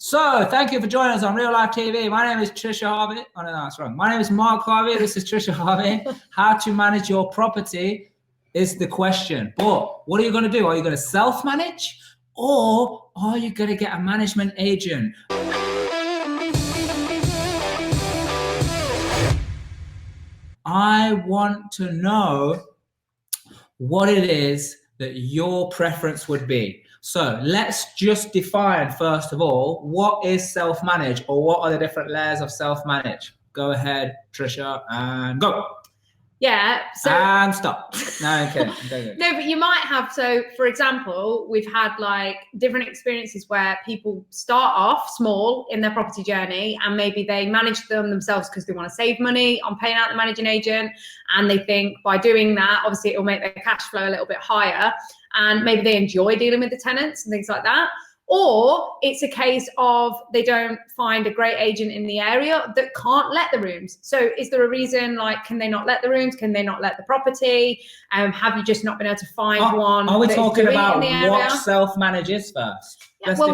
So, thank you for joining us on Real Life TV. My name is Trisha Harvey. Oh, no, that's wrong. My name is Mark Harvey. This is Trisha Harvey. How to manage your property is the question. But what are you going to do? Are you going to self-manage or are you going to get a management agent? I want to know what it is that your preference would be. So let's just define, first of all, what is self-manage, or what are the different layers of self-manage? Go ahead, Trisha, and go. Yeah. So and stop. No, okay. No, but you might have. So, for example, we've had like different experiences where people start off small in their property journey, and maybe they manage them themselves because they want to save money on paying out the managing agent, and they think by doing that, obviously, it will make their cash flow a little bit higher, and maybe they enjoy dealing with the tenants and things like that. Or it's a case of they don't find a great agent in the area that can't let the rooms. So is there a reason, like, can they not let the rooms? Can they not let the property? Have you just not been able to find one? Are we talking about what area? Self-manage is first? Well,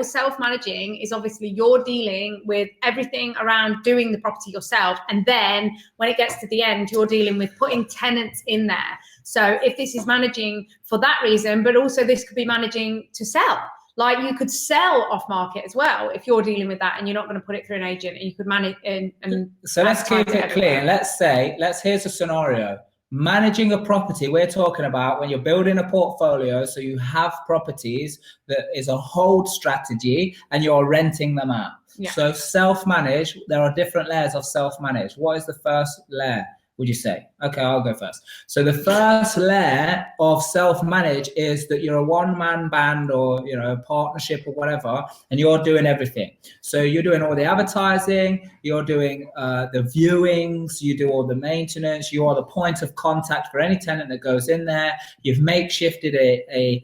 self-managing is obviously you're dealing with everything around doing the property yourself. And then when it gets to the end, you're dealing with putting tenants in there. So if this is managing for that reason, but also this could be managing to sell. Like you could sell off market as well if you're dealing with that and you're not going to put it through an agent, and you could manage and so let's keep it clear. Here's a scenario. Managing a property, we're talking about when you're building a portfolio, so you have properties that is a hold strategy and you're renting them out. Yeah. So self-manage, there are different layers of self-manage. What is the first layer, would you say? Okay, I'll go first. So the first layer of self-manage is that you're a one-man band or, you know, a partnership or whatever, and you're doing everything. So you're doing all the advertising, you're doing the viewings, you do all the maintenance, you are the point of contact for any tenant that goes in there. You've makeshifted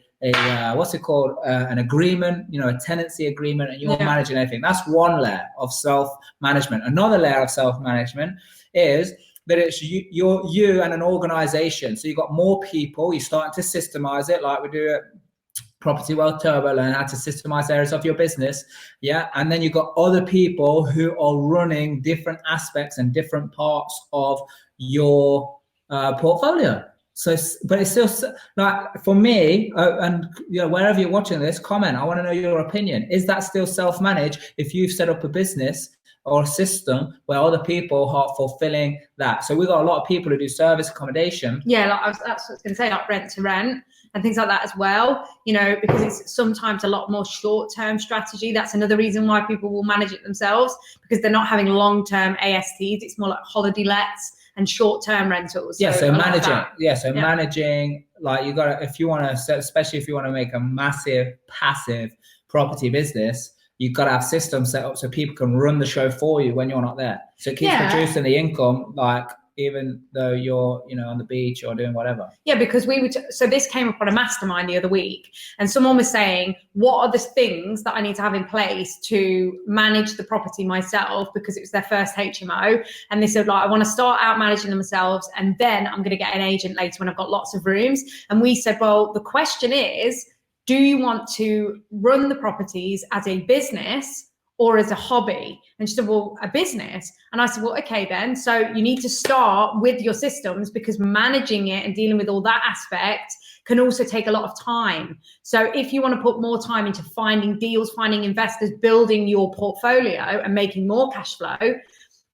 what's it called? An agreement, you know, a tenancy agreement, and you're managing everything. That's one layer of self-management. Another layer of self-management is that it's you and an organization. So you've got more people, you're starting to systemize it like we do at Property Wealth Turbo, learn how to systemize areas of your business. Yeah. And then you've got other people who are running different aspects and different parts of your portfolio. So, but it's still like for me, and you know, wherever you're watching this, comment. I want to know your opinion. Is that still self-manage if you've set up a business or a system where other people are fulfilling that? So we've got a lot of people who do service accommodation. Yeah, that's what I was going to say, like rent to rent and things like that as well, you know, because it's sometimes a lot more short-term strategy. That's another reason why people will manage it themselves, because they're not having long-term ASTs. It's more like holiday lets and short-term rentals. Yeah, so managing. Yeah, so managing, like you got to, if you want to, especially if you want to make a massive passive property business, you've got to have systems set up so people can run the show for you when you're not there. So it keeps producing the income, like even though you're, you know, on the beach or doing whatever. Yeah, because so this came up on a mastermind the other week, and someone was saying, what are the things that I need to have in place to manage the property myself, because it was their first HMO. And they said, like, I want to start out managing themselves, and then I'm going to get an agent later when I've got lots of rooms. And we said, well, the question is, do you want to run the properties as a business or as a hobby? And she said, well, a business. And I said, well, okay then. So you need to start with your systems, because managing it and dealing with all that aspect can also take a lot of time. So if you want to put more time into finding deals, finding investors, building your portfolio and making more cash flow,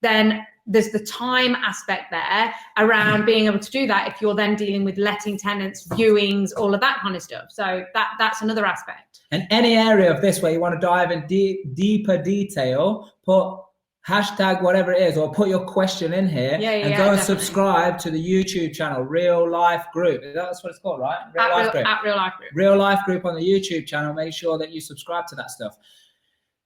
then there's the time aspect there around being able to do that if you're then dealing with letting tenants, viewings, all of that kind of stuff. So that's another aspect. And any area of this where you want to dive in deeper detail, put hashtag whatever it is, or put your question in here and go and subscribe to the YouTube channel, Real Life Group. That's what it's called, right? Real Life Group. Real Life Group on the YouTube channel. Make sure that you subscribe to that stuff.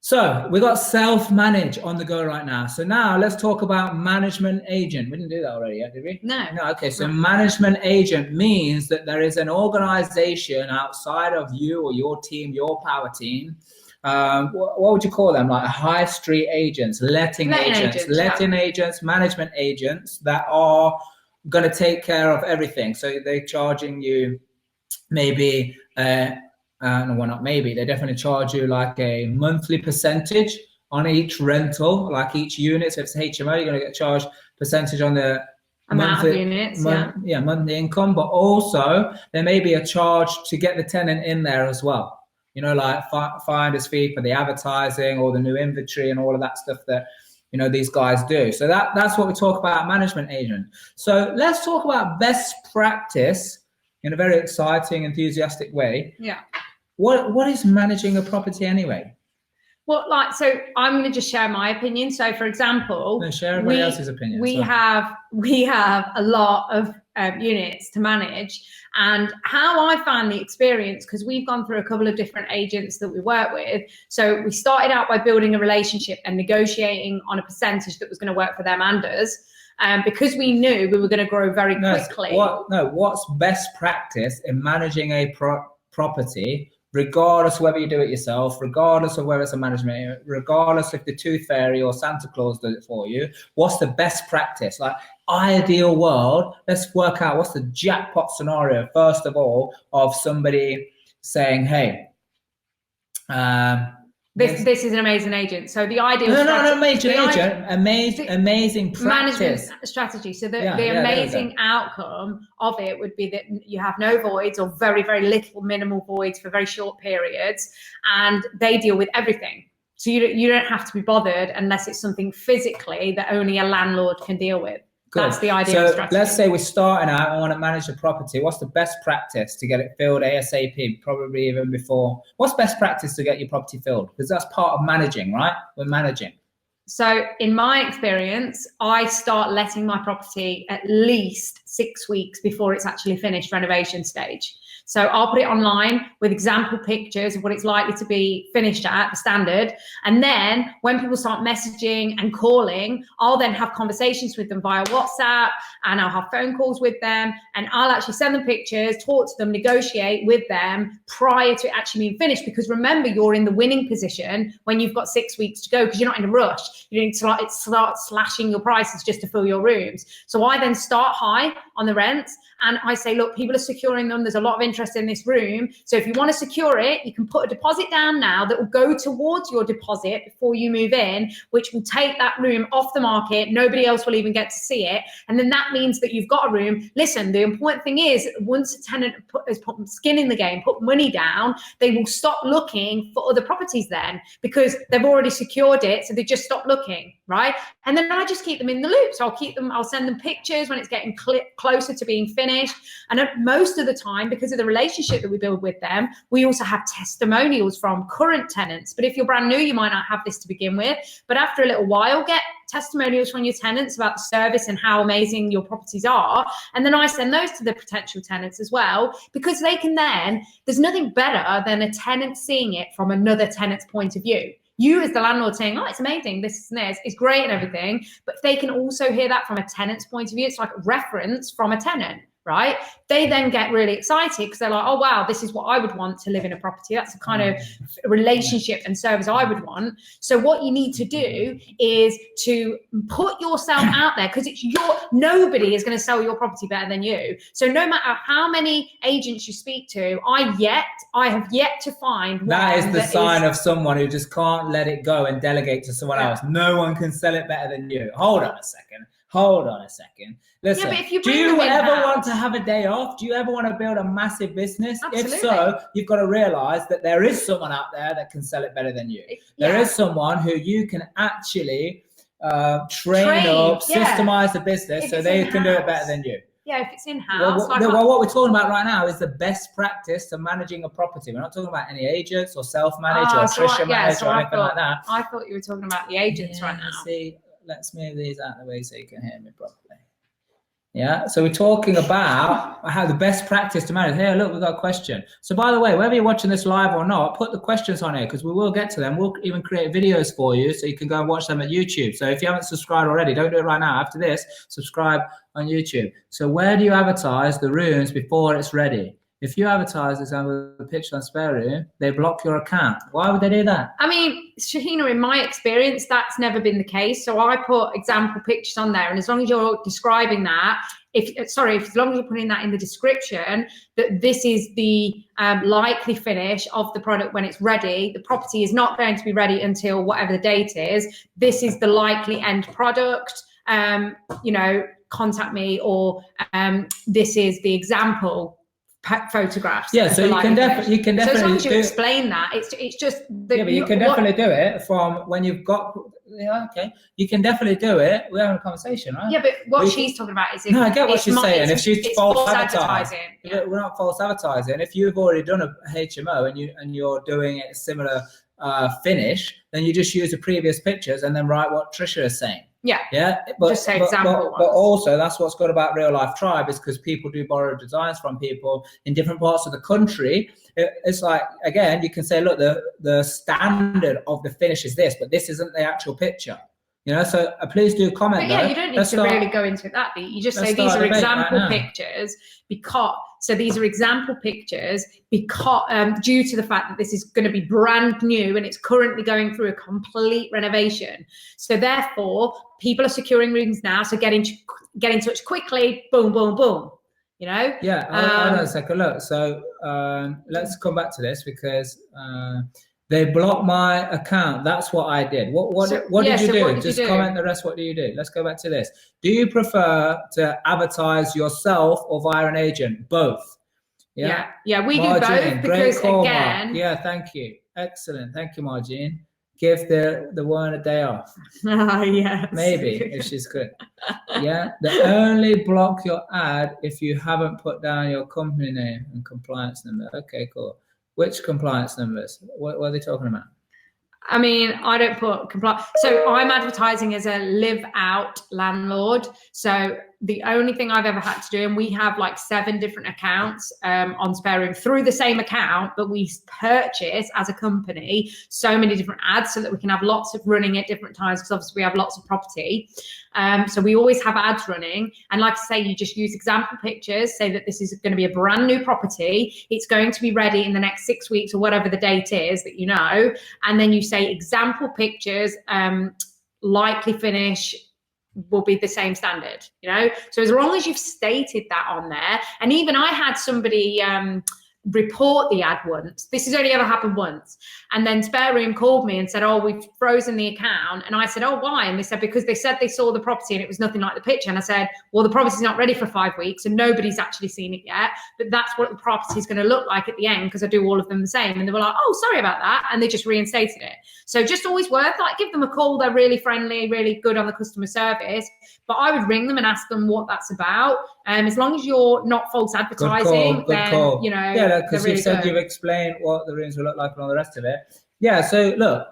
So we got self-manage on the go right now. So now let's talk about management agent. We didn't do that already yet, did we? No. Okay, so management agent means that there is an organization outside of you or your team, your power team. What would you call them? Like high street agents, letting agents, management agents that are going to take care of everything. So they're charging you maybe and well, not maybe, they definitely charge you like a monthly percentage on each rental, like each unit. So if it's HMO, you're going to get charged percentage on the amount of units, monthly income, but also there may be a charge to get the tenant in there as well. You know, like finder's fee for the advertising or the new inventory and all of that stuff that, you know, these guys do. So that's what we talk about, management agent. So let's talk about best practice in a very exciting, enthusiastic way. Yeah. What is managing a property anyway? Well, like, so I'm going to just share my opinion. So, for example, share everybody else's opinion. We have a lot of units to manage, and how I found the experience, because we've gone through a couple of different agents that we work with. So we started out by building a relationship and negotiating on a percentage that was going to work for them and us. Because we knew we were going to grow very quickly. What's best practice in managing a property, regardless whether you do it yourself, regardless of whether it's a management, regardless if the Tooth Fairy or Santa Claus does it for you? What's the best practice? Like, ideal world, let's work out what's the jackpot scenario, first of all, of somebody saying, hey, this is an amazing agent. So the ideal amazing practice. Management strategy. So the amazing outcome of it would be that you have no voids or very, very little minimal voids for very short periods, and they deal with everything. So you don't have to be bothered unless it's something physically that only a landlord can deal with. Good. That's the ideal strategy. Let's say we're starting out and want to manage a property. What's the best practice to get it filled ASAP, probably even before? What's best practice to get your property filled? Because that's part of managing, right? We're managing. So in my experience, I start letting my property at least 6 weeks before it's actually finished renovation stage. So I'll put it online with example pictures of what it's likely to be finished at, the standard. And then when people start messaging and calling, I'll then have conversations with them via WhatsApp, and I'll have phone calls with them, and I'll actually send them pictures, talk to them, negotiate with them prior to it actually being finished. Because remember, you're in the winning position when you've got 6 weeks to go, because you're not in a rush. You need to start slashing your prices just to fill your rooms. So I then start high on the rents, and I say, look, people are securing them. There's a lot of interest in this room. So if you want to secure it, you can put a deposit down now that will go towards your deposit before you move in, which will take that room off the market. Nobody else will even get to see it. And then that means that you've got a room. Listen, the important thing is, once a tenant has put skin in the game, put money down, they will stop looking for other properties then, because they've already secured it. So they just stop looking, right? And then I just keep them in the loop. So I'll send them pictures when it's getting closer to being finished. And most of the time, because of the relationship that we build with them, we also have testimonials from current tenants. But if you're brand new, you might not have this to begin with. But after a little while, get testimonials from your tenants about the service and how amazing your properties are. And then I send those to the potential tenants as well, because they can then, there's nothing better than a tenant seeing it from another tenant's point of view. You as the landlord saying, oh, it's amazing, this and this, it's great and everything, but they can also hear that from a tenant's point of view. It's like a reference from a tenant, right? They then get really excited because they're like, oh, wow, this is what I would want to live in a property. That's the kind of relationship and service I would want. So what you need to do is to put yourself out there, because nobody is going to sell your property better than you. So no matter how many agents you speak to, I have yet to find one. That is the sign of someone who just can't let it go and delegate to someone else. No one can sell it better than you. Hold on a second. Listen, do you ever want to have a day off? Do you ever want to build a massive business? Absolutely. If so, you've got to realize that there is someone out there that can sell it better than you. There is someone who you can actually train up, systemize the business so they can do it better than you. Yeah, if it's in-house. What we're talking about right now is the best practice to managing a property. We're not talking about any agents or self-manage or Trisha manage or anything like that. I thought you were talking about the agents right now. See, let's move these out of the way so you can hear me properly. Yeah, so we're talking about how the best practice to manage. Here, look, we've got a question. So by the way, whether you're watching this live or not, put the questions on here because we will get to them. We'll even create videos for you so you can go and watch them at YouTube. So if you haven't subscribed already, don't do it right now. After this, subscribe on YouTube. So where do you advertise the rooms before it's ready? if you advertise, example, a picture on Spare Room, they block your account. Why would they do that? I mean, Shahina, in my experience, that's never been the case. So I put example pictures on there, and as long as you're describing that, as long as you're putting that in the description, that this is the likely finish of the product when it's ready. The property is not going to be ready until whatever the date is. This is the likely end product. Contact me, or this is the example photographs. Yeah, so you can definitely. So as long as you explain that, it's just. But you can definitely do it from when you've got. Yeah, okay. You can definitely do it. We're having a conversation, right? Yeah, but what she's talking about is. No, I get what she's saying. If she's false advertising, yeah. We're not false advertising. If you've already done a HMO and you're doing a similar finish, then you just use the previous pictures and then write what Trisha is saying. Yeah. But, just say example. But also, that's what's good about Real Life Tribe, is because people do borrow designs from people in different parts of the country. It's like, again, you can say, look, the standard of the finish is this, but this isn't the actual picture. So please do comment. But yeah, you don't need to really go into that bit. You just say these are example pictures these are example pictures because due to the fact that this is going to be brand new and it's currently going through a complete renovation. So therefore, people are securing rooms now. So get in touch quickly. Boom, boom, boom. Yeah. Hold on a second. Look, so let's come back to this because. They blocked my account. That's what I did. What did you do? Just comment the rest. What do you do? Let's go back to this. Do you prefer to advertise yourself or via an agent? Both. Yeah, we do both because again. Yeah, thank you. Excellent. Thank you, Margine. Give the one a day off. Yes. Maybe if she's good. Yeah. They only block your ad if you haven't put down your company name and compliance number. Okay, cool. Which compliance numbers? What are they talking about? I mean, I don't put compliance. So I'm advertising as a live out landlord. So the only thing I've ever had to do, and we have like 7 different accounts on Spare Room through the same account, but we purchase as a company so many different ads so that we can have lots of running at different times, because obviously we have lots of property. So we always have ads running. And like I say, you just use example pictures, say that this is going to be a brand new property. It's going to be ready in the next 6 weeks or whatever the date is that you know. And then you say example pictures, likely finish, will be the same standard, so as long as you've stated that on there. And even I had somebody report the ad once. This has only ever happened once, and then Spare Room called me and said, oh, we've frozen the account. And I said, oh, why? And they said, because they said they saw the property and it was nothing like the picture. And I said, well, the property's not ready for 5 weeks and nobody's actually seen it yet, but that's what the property is going to look like at the end, because I do all of them the same. And they were like, oh, sorry about that, and they just reinstated it. So just always worth give them a call. They're really friendly, really good on the customer service. But I would ring them and ask them what that's about. As long as you're not false advertising, good call. Yeah, because you said you've explained what the rooms will look like and all the rest of it. Yeah, so look,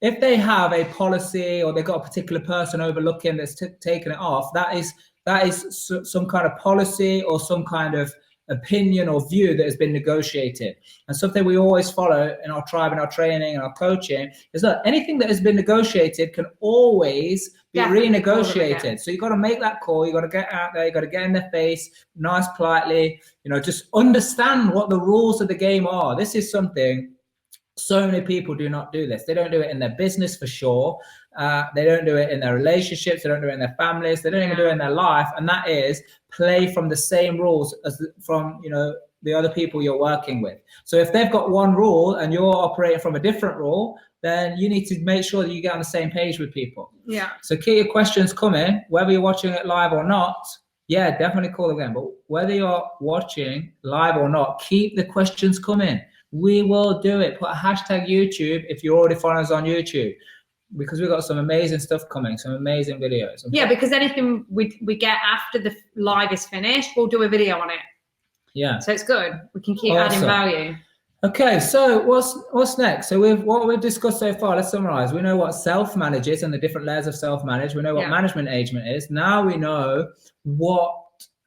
if they have a policy or they've got a particular person overlooking that's taking it off, that is some kind of policy or some kind of opinion or view that has been negotiated. And something we always follow in our tribe, in our training and our coaching is that anything that has been negotiated can always be renegotiated. So you got to make that call. You got to get out there. You got to get in their face, nice, politely, just understand what the rules of the game are. This is something so many people do not do this. They don't do it in their business for sure. They don't do it in their relationships. They don't do it in their families. They don't even do it in their life. And that is play from the same rules as from, the other people you're working with. So if they've got one rule and you're operating from a different rule, then you need to make sure that you get on the same page with people. Yeah. So keep your questions coming, whether you're watching it live or not. Yeah, definitely call again. But whether you're watching live or not, keep the questions coming. We will do it. Put a hashtag YouTube if you're already following us on YouTube, because we've got some amazing stuff coming, some amazing videos. Yeah, because anything we get after the live is finished, we'll do a video on it. Yeah. So it's good. We can keep adding value. Okay, so what's next? So what we've discussed so far, let's summarize. We know what self-manage is and the different layers of self-manage. We know what management agent is. Now we know what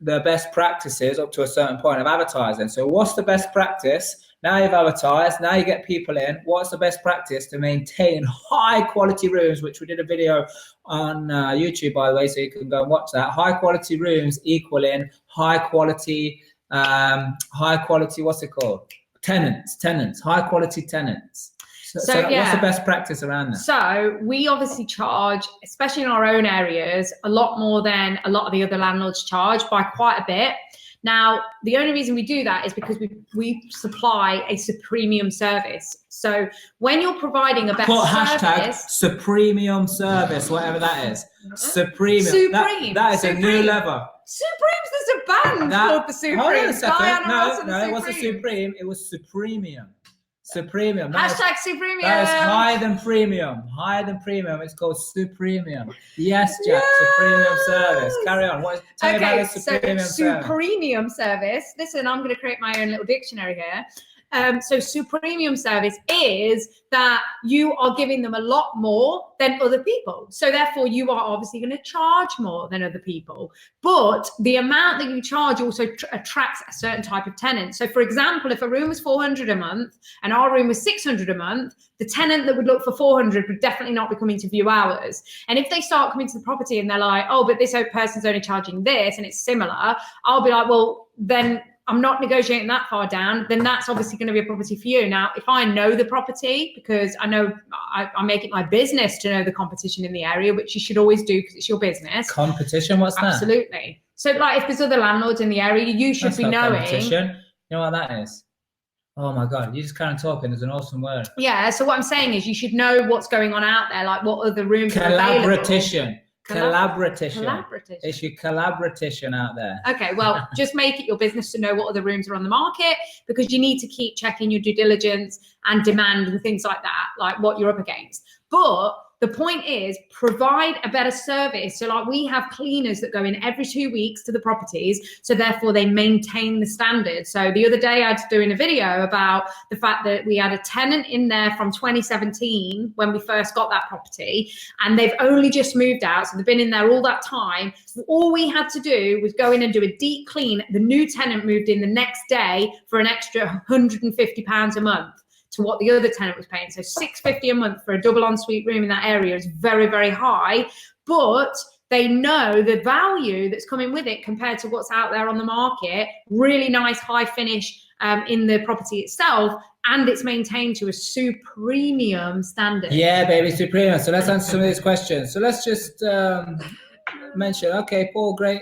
the best practice is up to a certain point of advertising. So what's the best practice? Now you've advertised, now you get people in. What's the best practice to maintain high quality rooms, which we did a video on YouTube, by the way, so you can go and watch that. High quality rooms equaling high quality high quality, what's it called? Tenants, high quality tenants. So what's the best practice around that? So we obviously charge, especially in our own areas, a lot more than a lot of the other landlords charge by quite a bit. Now, the only reason we do that is because we supply a supremium service. So when you're providing a better service, supremium service, whatever that is. Supremium. That is a new level. Supremes, there's a band called the Supremes. Hold on a second. No, it wasn't Supreme. It was Supremium. Supremium. Hashtag Supremium. That is higher than premium. Higher than premium. It's called Supremium. Yes, Jack. Supremium service. Carry on. Tell me about the Supremium service. Supremium service. Listen, I'm going to create my own little dictionary here. So Supremium service is that you are giving them a lot more than other people. So therefore you are obviously going to charge more than other people. But the amount that you charge also attracts a certain type of tenant. So for example, if a room was 400 a month and our room was 600 a month, the tenant that would look for 400 would definitely not be coming to view ours. And if they start coming to the property and they're like, oh, but this person's only charging this and it's similar, I'll be like, well, then I'm not negotiating that far down, then that's obviously going to be a property for you. Now, if I know the property, because I know I make it my business to know the competition in the area, which you should always do because it's your business. Competition? What's that? Absolutely. So like if there's other landlords in the area, you should be knowing. Competition. You know what that is? Oh my God, you just kind of talking. There's an awesome word. Yeah, so what I'm saying is you should know what's going on out there, like what other rooms are available. Collaboration. It's your collaboration out there. Okay, well, just make it your business to know what other rooms are on the market, because you need to keep checking your due diligence and demand and things like that, like what you're up against. But the point is, provide a better service. So like we have cleaners that go in every 2 weeks to the properties, so therefore they maintain the standard. So the other day I was doing a video about the fact that we had a tenant in there from 2017 when we first got that property, and they've only just moved out. So they've been in there all that time. All we had to do was go in and do a deep clean. The new tenant moved in the next day for an extra £150 a month to what the other tenant was paying. So $650 a month for a double ensuite room in that area is very, very high, but they know the value that's coming with it compared to what's out there on the market. Really nice high finish in the property itself, and it's maintained to a supremium standard. Yeah, baby, supremium. So let's answer some of these questions. So let's just mention, okay, Paul, great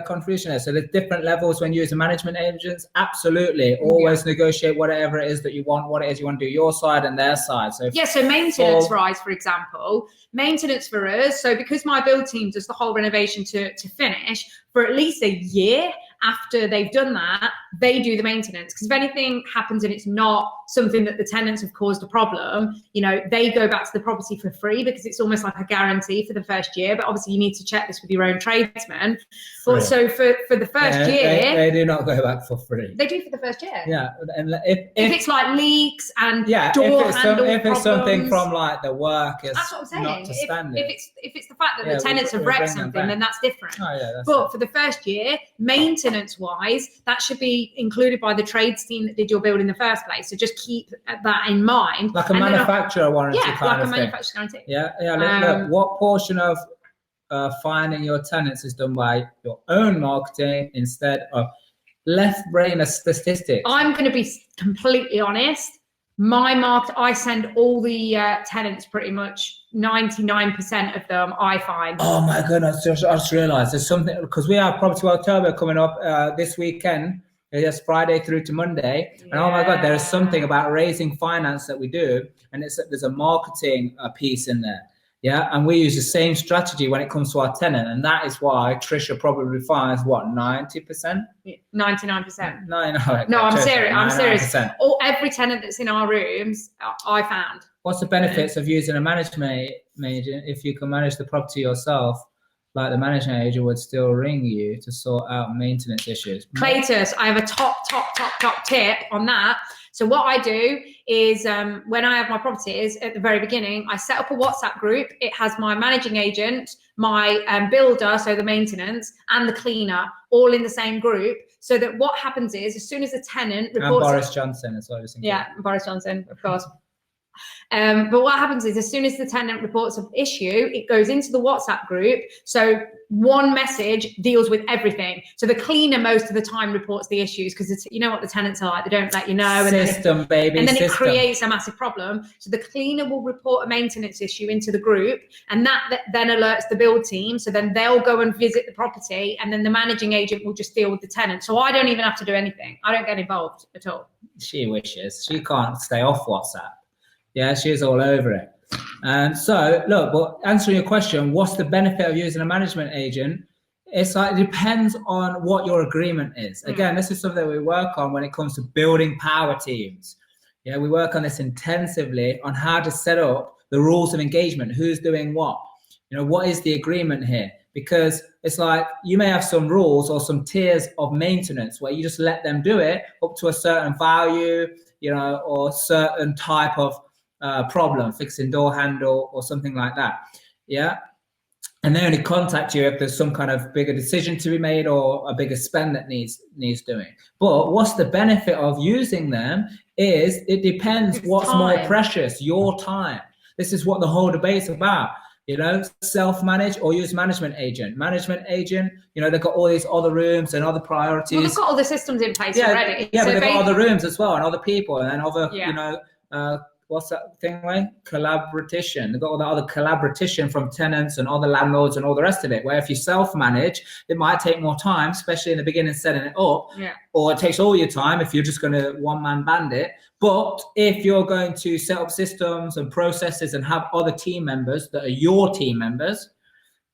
contribution there. So there's different levels when using management agents. Absolutely. Always negotiate whatever it is that you want, what it is you want to do, your side and their side. So so maintenance rise, for example, maintenance for us. So because my build team does the whole renovation to finish, for at least a year after they've done that, they do the maintenance. Because if anything happens and it's not something that the tenants have caused a problem, you know, they go back to the property for free, because it's almost like a guarantee for the first year. But obviously you need to check this with your own tradesmen. But so for the first year, they do not go back for free. They do for the first year. Yeah, and if it's like leaks and if it's something from like the work is that's what I'm saying. Not to standard. If it's the fact that the tenants have wrecked something, then that's different. Oh, yeah, but for the first year, maintenance wise, that should be included by the trades team that did your build in the first place. So just keep that in mind. Like a manufacturer warranty kind of thing. Manufacturer guarantee. Look, what portion of finding your tenants is done by your own marketing instead of left-brainer statistics? I'm going to be completely honest. My market, I send all the tenants, pretty much 99% of them, I find. Oh my goodness, I just realized there's something, because we have Property October coming up this weekend. It's Friday through to Monday. And oh my God, there is something about raising finance that we do. And there's a marketing piece in there. Yeah, and we use the same strategy when it comes to our tenant, and that is why Trisha probably finds 90%, 99%. No, I'm serious. I'm serious. Every tenant that's in our rooms, I found. What's the benefits of using a management agent if you can manage the property yourself? Like the management agent would still ring you to sort out maintenance issues. Claytus, I have a top tip on that. So what I do is when I have my properties at the very beginning, I set up a WhatsApp group. It has my managing agent, my builder, so the maintenance, and the cleaner all in the same group. So that what happens is, as soon as a tenant reports... And Boris Johnson as well. Yeah, Boris Johnson, of course. But what happens is as soon as the tenant reports an issue, it goes into the WhatsApp group. So one message deals with everything. So the cleaner most of the time reports the issues because it's, you know what the tenants are like, they don't let you know. And then it creates a massive problem. So the cleaner will report a maintenance issue into the group, and that then alerts the build team. So then they'll go and visit the property, and then the managing agent will just deal with the tenant. So I don't even have to do anything. I don't get involved at all. She wishes. She can't stay off WhatsApp. Yeah, she's all over it. So look, well, answering your question, what's the benefit of using a management agent? It's like, it depends on what your agreement is. Again, this is something that we work on when it comes to building power teams. Yeah, we work on this intensively on how to set up the rules of engagement. Who's doing what? You know, what is the agreement here? Because it's like you may have some rules or some tiers of maintenance where you just let them do it up to a certain value, you know, or certain type of problem, fixing door handle or something like that. Yeah. And they only contact you if there's some kind of bigger decision to be made or a bigger spend that needs doing. But what's the benefit of using them is it depends what's more precious, your time. This is what the whole debate's about. You know, self-manage or use management agent. Management agent, you know, they've got all these other rooms and other priorities. Well, they've got all the systems in place already. Yeah, so but they've got other rooms as well and other people and other, you know, what's that thing like? Collaboration. They've got all the other collaboration from tenants and other landlords and all the rest of it. Where if you self-manage, it might take more time, especially in the beginning setting it up. Yeah. Or it takes all your time if you're just going to one-man band it. But if you're going to set up systems and processes and have other team members that are your team members,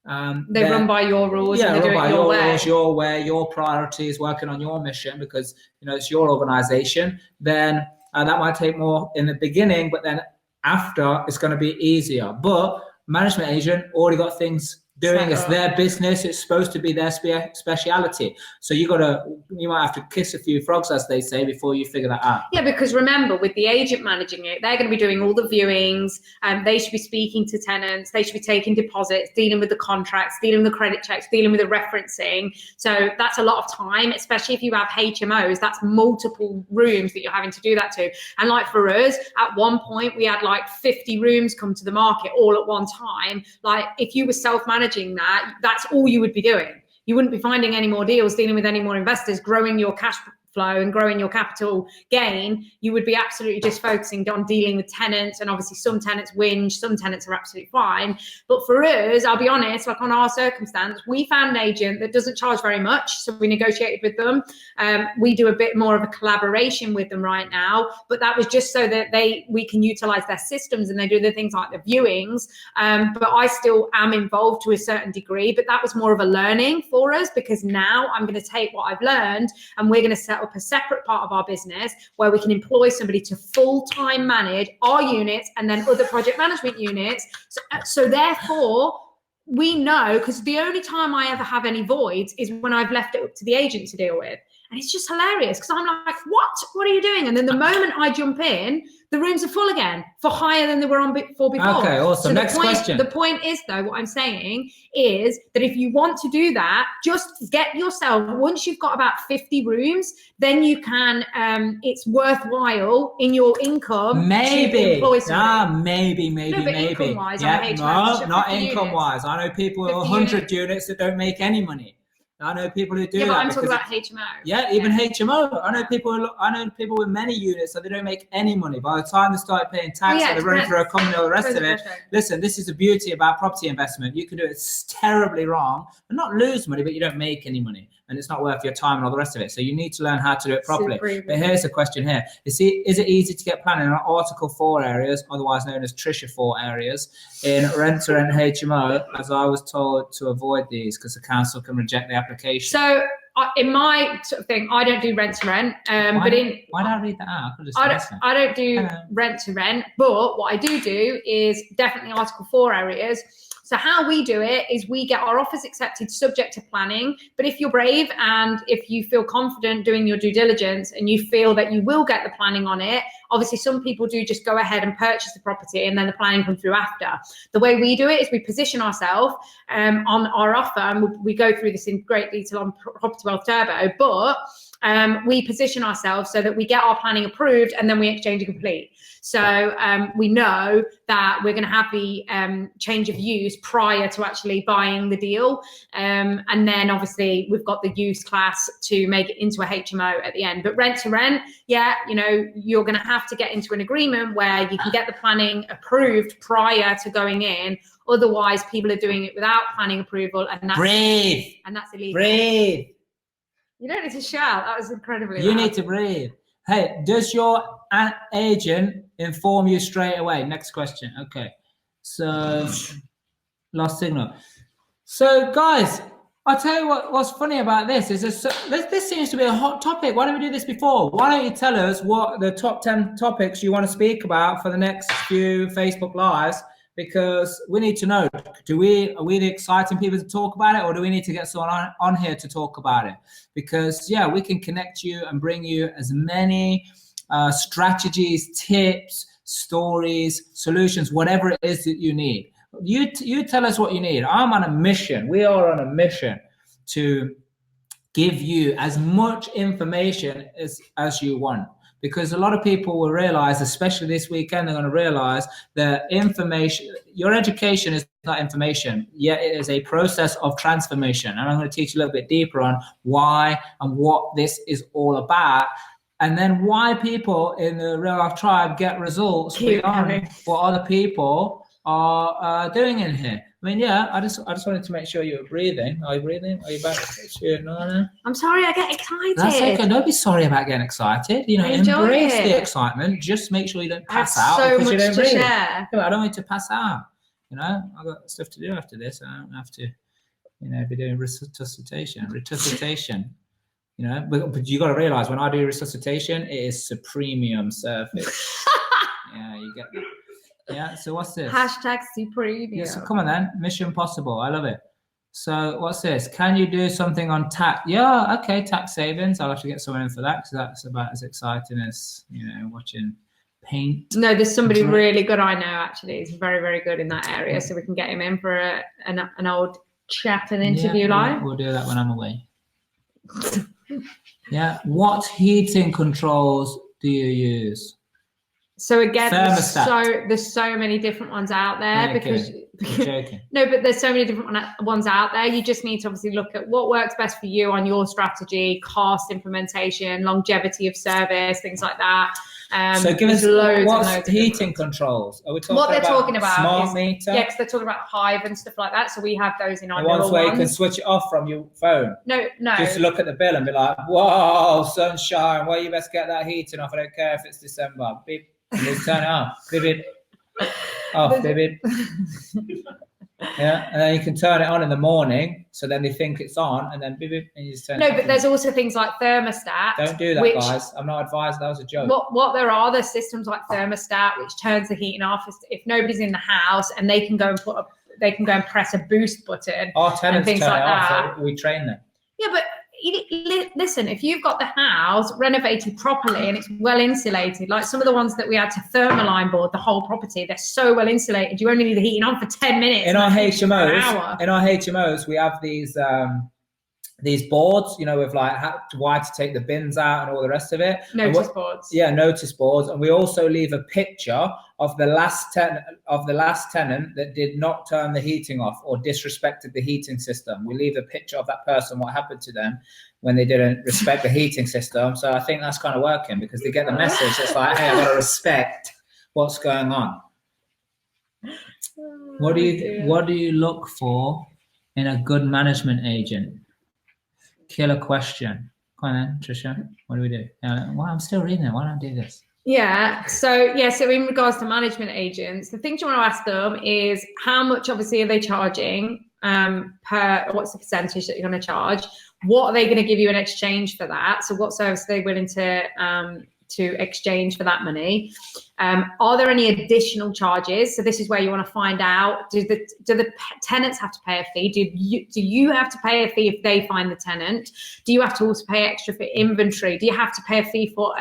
they run by your rules. Yeah, and they run do by it your way. Rules, your way, your priorities, working on your mission because you know it's your organization. Then that might take more in the beginning, but then after it's going to be easier. But management agent already got things doing. It's their business. It's supposed to be their speciality. So you might have to kiss a few frogs, as they say, before you figure that out. Yeah, because remember, with the agent managing it, they're going to be doing all the viewings. They should be speaking to tenants. They should be taking deposits, dealing with the contracts, dealing with the credit checks, dealing with the referencing. So that's a lot of time, especially if you have HMOs. That's multiple rooms that you're having to do that to. And like for us, at one point, we had like 50 rooms come to the market all at one time. Like if you were self-managing that, that's all you would be doing. You wouldn't be finding any more deals, dealing with any more investors, growing your cash flow and growing your capital gain. You would be absolutely just focusing on dealing with tenants, and obviously some tenants whinge, some tenants are absolutely fine. But for us, I'll be honest, like on our circumstance, we found an agent that doesn't charge very much, so we negotiated with them. We do a bit more of a collaboration with them right now, but that was just so that we can utilize their systems and they do the things like the viewings. But I still am involved to a certain degree, but that was more of a learning for us, because now I'm going to take what I've learned and we're going to set up a separate part of our business where we can employ somebody to full-time manage our units and then other project management units. So therefore, we know, because the only time I ever have any voids is when I've left it up to the agent to deal with. And it's just hilarious because I'm like, what are you doing? And then the moment I jump in, the rooms are full again for higher than they were on before. Okay, awesome. So Next question. The point is, though, what I'm saying is that if you want to do that, just get yourself, once you've got about 50 rooms, then you can, it's worthwhile in your income. Maybe. To employ somebody. Maybe. Income-wise, yeah, no, not income-wise. I know people with 100 units that don't make any money. I know people who do that. Yeah, but I'm talking about HMO. Yeah, even HMO. I know people with many units, so they don't make any money. By the time they start paying tax and they're running for a company or the rest of it. Listen, this is the beauty about property investment. You can do it terribly wrong and not lose money, but you don't make any money. And it's not worth your time and all the rest of it. So you need to learn how to do it properly. But here's the question here. Is it easy to get planning in Article 4 areas, otherwise known as Trisha 4 areas, in rent-to-rent HMO, as I was told to avoid these because the council can reject the application? So in my sort of thing, I don't do rent-to-rent. Why did I read that out? I don't do rent-to-rent. But what I do is definitely Article 4 areas. So how we do it is we get our offers accepted subject to planning. But if you're brave and if you feel confident doing your due diligence and you feel that you will get the planning on it, Obviously, some people do just go ahead and purchase the property and then the planning comes through after. The way we do it is we position ourselves on our offer, and we go through this in great detail on Property Wealth Turbo, but we position ourselves so that we get our planning approved and then we exchange and complete. So we know that we're going to have the change of use prior to actually buying the deal. And then obviously we've got the use class to make it into a HMO at the end. But rent to rent, yeah, you know, you're going to have to get into an agreement where you can get the planning approved prior to going in. Otherwise, people are doing it without planning approval, and that's breathe. And that's illegal. Breathe. You don't need to shout. That was incredibly You loud. need to breathe. Hey, does your agent inform you straight away? Next question. Okay. So, lost signal. So, guys, I'll tell you what's funny about this is this seems to be a hot topic. Why don't we do this before? Why don't you tell us what the top 10 topics you want to speak about for the next few Facebook Lives? Because we need to know, are we the exciting people to talk about it, or do we need to get someone on here to talk about it? Because, yeah, we can connect you and bring you as many strategies, tips, stories, solutions, whatever it is that you need. You tell us what you need. I'm on a mission. We are on a mission to give you as much information as you want. Because a lot of people will realize, especially this weekend, they're going to realize that your education is not information, yet it is a process of transformation. And I'm going to teach you a little bit deeper on why and what this is all about. And then why people in the Real Life Tribe get results beyond what other people are doing in here. I mean, yeah, I just wanted to make sure you were breathing. Are you breathing? Are you back? No. I'm sorry, I get excited. That's okay. Don't be sorry about getting excited. You know, embrace the excitement. Just make sure you don't pass out because you don't breathe. Yeah, I don't want you to pass out. You know, I've got stuff to do after this. I don't have to, you know, be doing resuscitation. You know, but you got to realize when I do resuscitation, it is supremium surface. Yeah, you get that. Yeah, so what's this? #Supreme. Yeah, so come on then. Mission Possible. I love it. So what's this? Can you do something on tax? Yeah, okay, tax savings. I'll have to get someone in for that because that's about as exciting as, you know, watching paint. No, there's somebody really good I know, actually. He's very, very good in that area. So we can get him in for an old chat and interview live. We'll do that when I'm away. Yeah. What heating controls do you use? So again, there's so many different ones out there because no, but there's so many different ones out there. You just need to obviously look at what works best for you on your strategy, cost, implementation, longevity of service, things like that. So give us what's heating controls? Are we talking what they're talking about smart meter? Yeah, because they're talking about Hive and stuff like that. So we have those in our ones where you can switch it off from your phone. No. Just look at the bill and be like, whoa, sunshine. Well, you best get that heating off. I don't care if it's December. Beep. And just turn it off. Beep, beep. Off, beep, beep. Yeah, and then you can turn it on in the morning, so then they think it's on, and then beep, beep, and you just turn it off. No, but there's also things like thermostat. Don't do that, guys. I'm not advised. That was a joke. What there are, there's systems like thermostat, which turns the heating off if nobody's in the house, and they can go and press a boost button. Our tenants turn it off, so we train them. Yeah, but listen, if you've got the house renovated properly and it's well insulated, like some of the ones that we had to thermaline board the whole property, they're so well insulated, you only need the heating on for 10 minutes. In our HMOs, we have these boards, you know, with like why to take the bins out and all the rest of it. Notice boards. Yeah, notice boards. And we also leave a picture of the last tenant that did not turn the heating off or disrespected the heating system. We leave a picture of that person, what happened to them when they didn't respect the heating system. So I think that's kind of working because they get the message. It's like, hey, I've got to respect what's going on. What do you look for in a good management agent? Killer question. Come on then, Trisha. What do we do? Well, I'm still reading it. Why don't I do this? Yeah. So in regards to management agents, the things you want to ask them is how much obviously are they charging what's the percentage that you're going to charge? What are they going to give you in exchange for that? So what service are they willing to exchange for that money? Are there any additional charges? So this is where you want to find out, do the tenants have to pay a fee? Do you have to pay a fee if they find the tenant? Do you have to also pay extra for inventory? Do you have to pay a fee for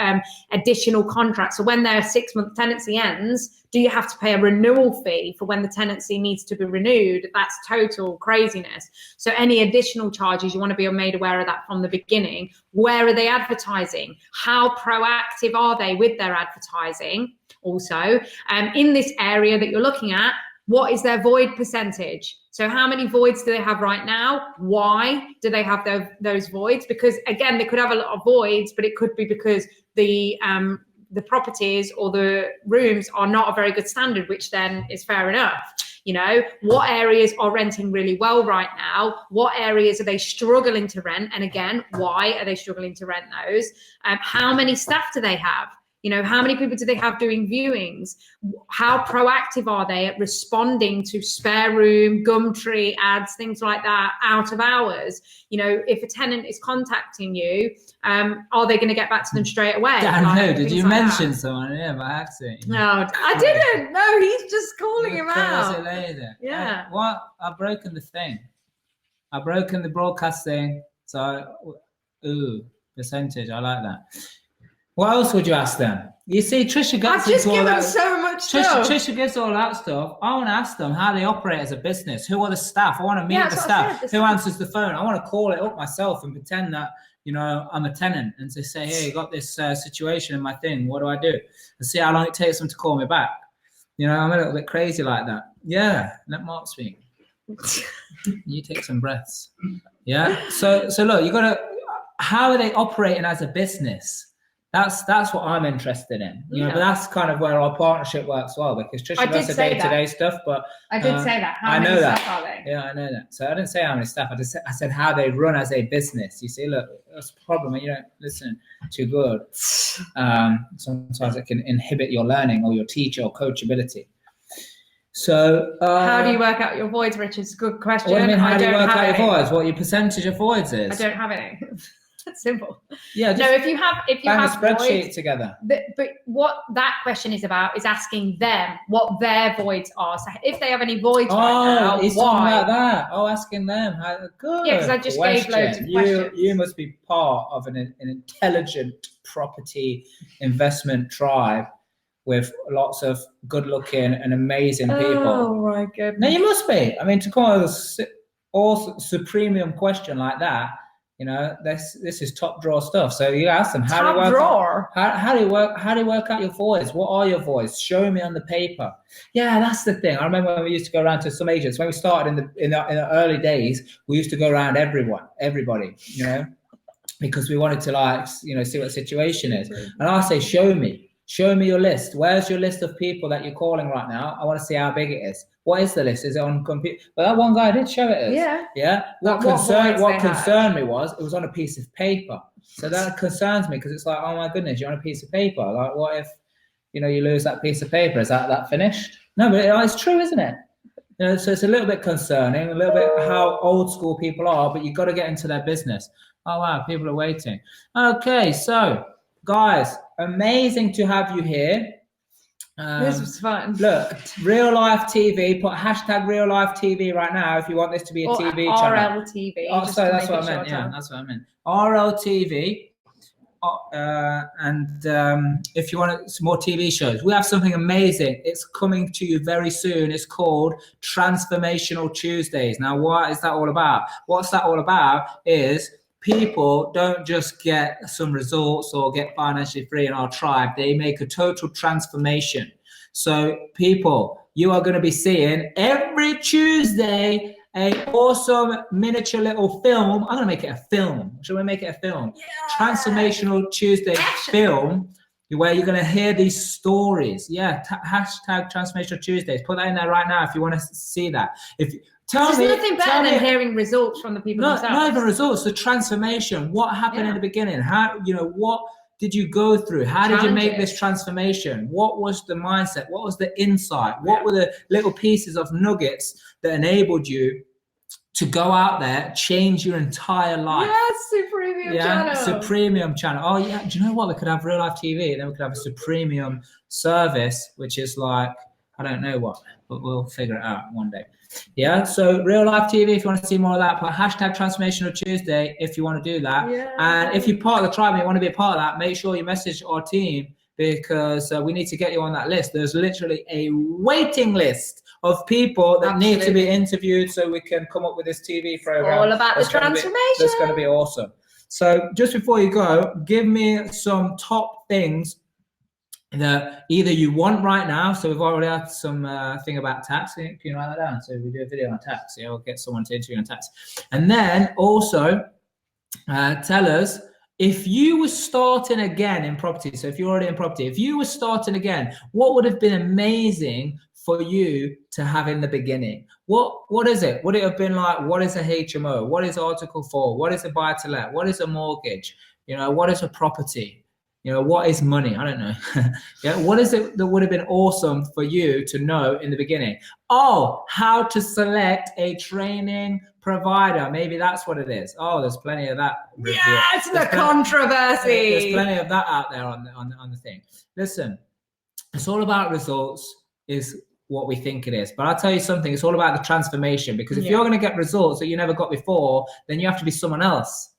additional contracts? So when their 6-month tenancy ends, do you have to pay a renewal fee for when the tenancy needs to be renewed? That's total craziness. So any additional charges, you want to be made aware of that from the beginning. Where are they advertising? How proactive are they with their advertising? Also, in this area that you're looking at, what is their void percentage? So how many voids do they have right now? Why do they have those voids? Because again, they could have a lot of voids, but it could be because the properties or the rooms are not a very good standard, which then is fair enough. You know, what areas are renting really well right now? What areas are they struggling to rent? And again, why are they struggling to rent those? How many staff do they have? You know, how many people do they have doing viewings? How proactive are they at responding to spare room, Gumtree ads, things like that, out of hours? You know, if a tenant is contacting you, are they going to get back to them straight away? Dan, did you mention someone? Yeah, by accident. No, I didn't. No, he's just calling him out. Yeah. What? I've broken the thing. I've broken the broadcast thing. So, percentage. I like that. What else would you ask them? You see, Trisha gets I've just given so much stuff. Trisha gets all that stuff. I want to ask them how they operate as a business. Who are the staff? I want to meet the staff. Who answers the phone? I want to call it up myself and pretend that, you know, I'm a tenant and to say, hey, you got this situation in my thing. What do I do? And see how long it takes them to call me back. You know, I'm a little bit crazy like that. Yeah, let Mark speak. You take some breaths. Yeah. So look, you got to. How are they operating as a business? That's what I'm interested in, you know. But that's kind of where our partnership works well, because Trisha does the day-to-day stuff. But I did say that. How many staff are they? Yeah, I know that. So I didn't say how many staff. I said how they run as a business. You see, look, that's the problem when you don't listen too good. Sometimes it can inhibit your learning or your teacher or coachability. So how do you work out your voids, Richard? It's a good question. What do you mean? How do you work out your voids? What your percentage of voids is? I don't have any. That's simple. Yeah. No, if you have a spreadsheet voids, together. But what that question is about is asking them what their voids are. So if they have any voids right now, it's why? About that. Asking them. Good. Yeah, because I just gave loads of questions. You must be part of an intelligent property investment tribe with lots of good-looking and amazing people. Oh my goodness. No, you must be. I mean, to call it a supremium question like that. You know, this is top drawer stuff. So you ask them how do you work out your voids? What are your voids? Show me on the paper. Yeah, that's the thing. I remember when we used to go around to some agents when we started in the early days. We used to go around everybody, you know, because we wanted to see what the situation is. And I say, show me your list. Where's your list of people that you're calling right now? I want to see how big it is. What is the list? Is it on computer? Well, that one guy did show it as. Yeah. Yeah. What concerned me was it was on a piece of paper. So that concerns me because it's like, oh my goodness, you're on a piece of paper. Like, what if, you know, you lose that piece of paper? Is that finished? No, but it's true, isn't it? You know, so it's a little bit concerning, a little bit how old school people are, but you've got to get into their business. Oh wow, people are waiting. Okay, so guys, amazing to have you here. This was fun. Look, Real Life TV. Put hashtag Real Life TV right now if you want this to be a TV channel. RLTV. Oh, sorry, that's what I meant. Yeah, that's what I meant. RLTV. And if you want some more TV shows, we have something amazing. It's coming to you very soon. It's called Transformational Tuesdays. Now, what is that all about? What's that all about is people don't just get some results or get financially free in our tribe. They make a total transformation. So people, you are going to be seeing every Tuesday an awesome miniature little film. I'm going to make it a film. Shall we make it a film? Yeah. Transformational Tuesday film where you're going to hear these stories. Yeah, hashtag Transformational Tuesdays. Put that in there right now if you want to see that. There's nothing better than hearing results from the people themselves. Not even results, the transformation. What happened in the beginning? How, you know, what did you go through? How did you make this transformation? What was the mindset? What was the insight? What were the little pieces of nuggets that enabled you to go out there, change your entire life. Yes, Supremium channel. Supremium channel. Oh yeah, do you know what? We could have real life TV, then we could have a Supremium service, which is like, I don't know what, but we'll figure it out one day. Yeah, so real life TV, if you want to see more of that, put hashtag Transformational Tuesday if you want to do that. Yeah. And if you're part of the tribe and you want to be a part of that, make sure you message our team, because we need to get you on that list. There's literally a waiting list of people that need to be interviewed so we can come up with this TV program. All about the transformation. That's going to be awesome. So just before you go, give me some top things that either you want right now. So we've already had some thing about tax. Can you write that down? So we do a video on tax. Yeah, we'll get someone to interview on tax. And then also tell us, if you were starting again in property, so if you're already in property, if you were starting again, what would have been amazing for you to have in the beginning? What is it? Would it have been like, what is a HMO? What is Article 4? What is a buy-to-let? What is a mortgage? You know, what is a property? You know, what is money? I don't know. Yeah, what is it that would have been awesome for you to know in the beginning? Oh, how to select a training provider. Maybe that's what it is. Oh, there's plenty of that. Yes, the controversy. There's plenty of that out there on the thing. Listen, it's all about results, is what we think it is. But I'll tell you something, it's all about the transformation, because if you're going to get results that you never got before, then you have to be someone else.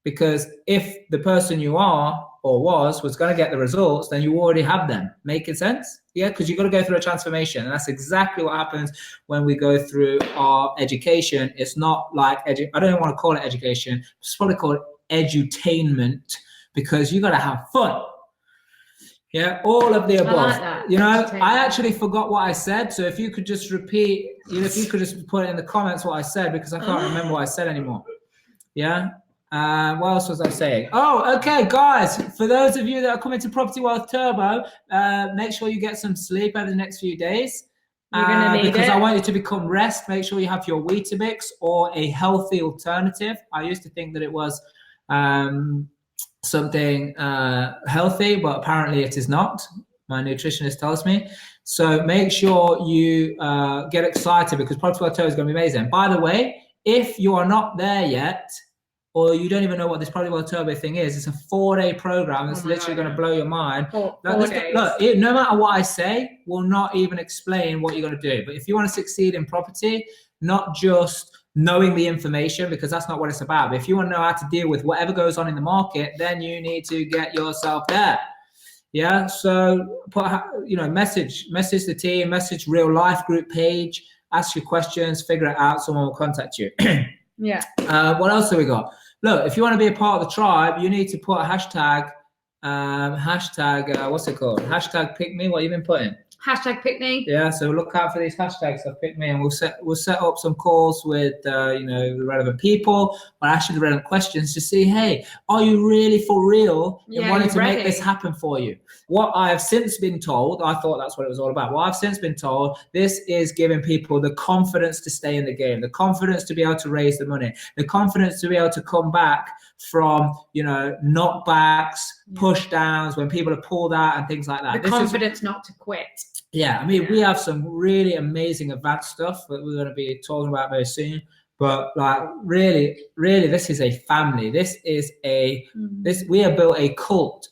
Because if the person you are or was going to get the results, then you already have them. Making sense? Yeah, because you've got to go through a transformation. And that's exactly what happens when we go through our education. It's not like, I don't want to call it education. It's probably called edutainment, because you got to have fun. Yeah, all of the above. I like that. You know, I actually forgot what I said. So if you could just repeat, you know, if you could just put in the comments what I said, because I can't remember what I said anymore. Yeah. What else was I saying? Oh, okay, guys, for those of you that are coming to Property Wealth Turbo, make sure you get some sleep over the next few days. You're going to need because it. I want you to become rest. Make sure you have your Weetabix or a healthy alternative. I used to think that it was something healthy, but apparently it is not. My nutritionist tells me. So make sure you get excited, because Property Wealth Turbo is going to be amazing. By the way, if you are not there yet, or you don't even know what this Property Wealth Turbo thing is, it's a 4-day program that's literally going to blow your mind. Four Look, days. No matter what I say, will not even explain what you're going to do. But if you want to succeed in property, not just knowing the information, because that's not what it's about. But if you want to know how to deal with whatever goes on in the market, then you need to get yourself there. Yeah. So message the team, message real life group page, ask your questions, figure it out. Someone will contact you. Yeah. What else have we got? Look, if you want to be a part of the tribe, you need to put a hashtag, what's it called? Hashtag pick me. What have you been putting? Hashtag pick me. Yeah, so look out for these hashtags of pick me, and we'll set up some calls with the relevant people, or ask you the relevant questions to see, hey, are you really for real in wanting to make this happen for you? What I have since been told, I thought that's what it was all about. What I've since been told, this is giving people the confidence to stay in the game, the confidence to be able to raise the money, the confidence to be able to come back from, knockbacks, push downs, when people are pulled out and things like that. The confidence not to quit. Yeah, I mean, we have some really amazing advanced stuff that we're going to be talking about very soon. But really, this is a family. We have built a culture.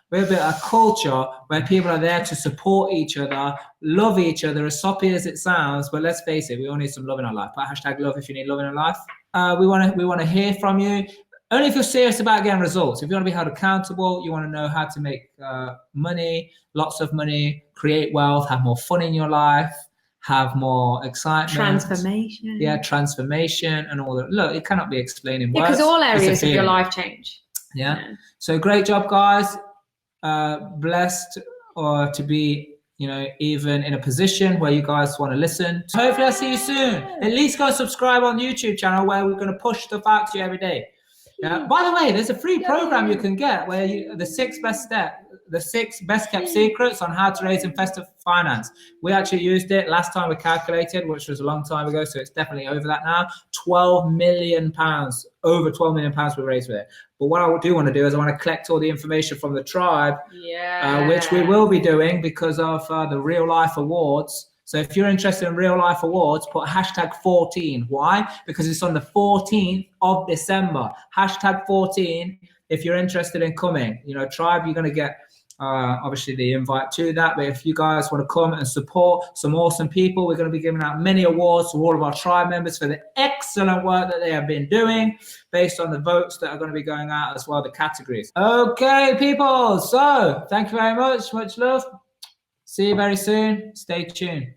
We have built a culture where people are there to support each other, love each other, as soppy as it sounds. But let's face it, we all need some love in our life. Put hashtag love if you need love in your life. We want to hear from you. Only if you're serious about getting results. If you want to be held accountable, you want to know how to make money, lots of money, create wealth, have more fun in your life, have more excitement. Transformation. Yeah, transformation and all that. Look, it cannot be explained in words. Because all areas of your life change. Yeah. So great job, guys. Blessed to be, even in a position where you guys want to listen. So hopefully I'll see you soon. At least go subscribe on the YouTube channel, where we're going to push stuff out to you every day. Yeah. By the way, there's a free program you can get where the 6 best kept secrets on how to raise investor finance. We actually used it last time we calculated, which was a long time ago, so it's definitely over that now. £12 million, over £12 million we raised with it. But what I do want to do is I want to collect all the information from the tribe, which we will be doing because of the real life awards. So if you're interested in real life awards, put hashtag 14. Why? Because it's on the 14th of December. Hashtag 14 if you're interested in coming. You know, Tribe, you're going to get obviously the invite to that. But if you guys want to come and support some awesome people, we're going to be giving out many awards to all of our Tribe members for the excellent work that they have been doing based on the votes that are going to be going out as well, the categories. Okay, people. So thank you very much. Much love. See you very soon. Stay tuned.